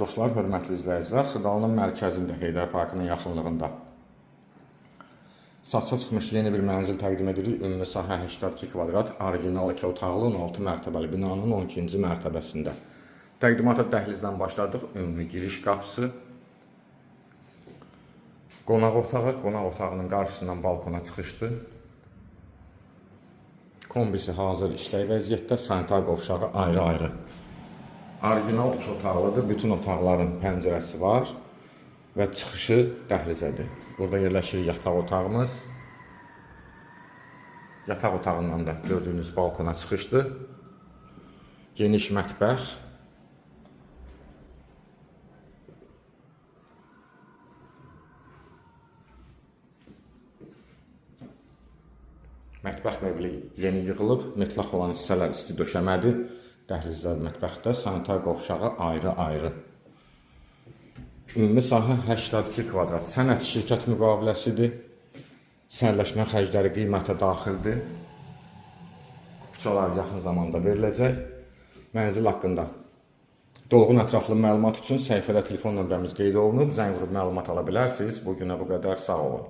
dostlar, hörmətli izləyicilər, Xırdalının mərkəzində, Heydər Parkının yaxınlığında satışa çıxmış yeni bir mənzil təqdim edirik. Ümumi sahə 82 kvadrat, orijinal 2 otaqlı 16 mərtəbəli binanın 12-ci mərtəbəsində. Təqdimata dəhlizdən başladıq. Ümumi giriş qapısı, qonaq otağı, qonaq otağının qarşısından balkona çıxışdır. Kombisi hazır işlək vəziyyətdə, sanitar qovşağı ayrı-ayrı. Orijinal 2 otaqlıdır, bütün otaqların pəncərəsi var və çıxışı dəhlizədir. Burada yerləşir yataq otağımız. Yataq otağından da gördüyünüz balkona çıxışdır. Geniş mətbəx. Mətbəx mebeli yeni yığılıb, metlaq olan hissələr isti döşəmədir. Dəhlizlər mətbəxdə, sanitar qovşağı ayrı-ayrı. Ümumi sahə 82 kvadrat. Sənəd şirkət müqaviləsidir. Sənədləşmə xərcləri qiymətə daxildir. Kupçalar yaxın zamanda veriləcək. Mənzil haqqında dolğun ətraflı məlumat üçün səhifədə telefon nömrəmiz qeyd olunub. Zəng vurub məlumat ala bilərsiniz. Bu günə bu qədər, sağ olun.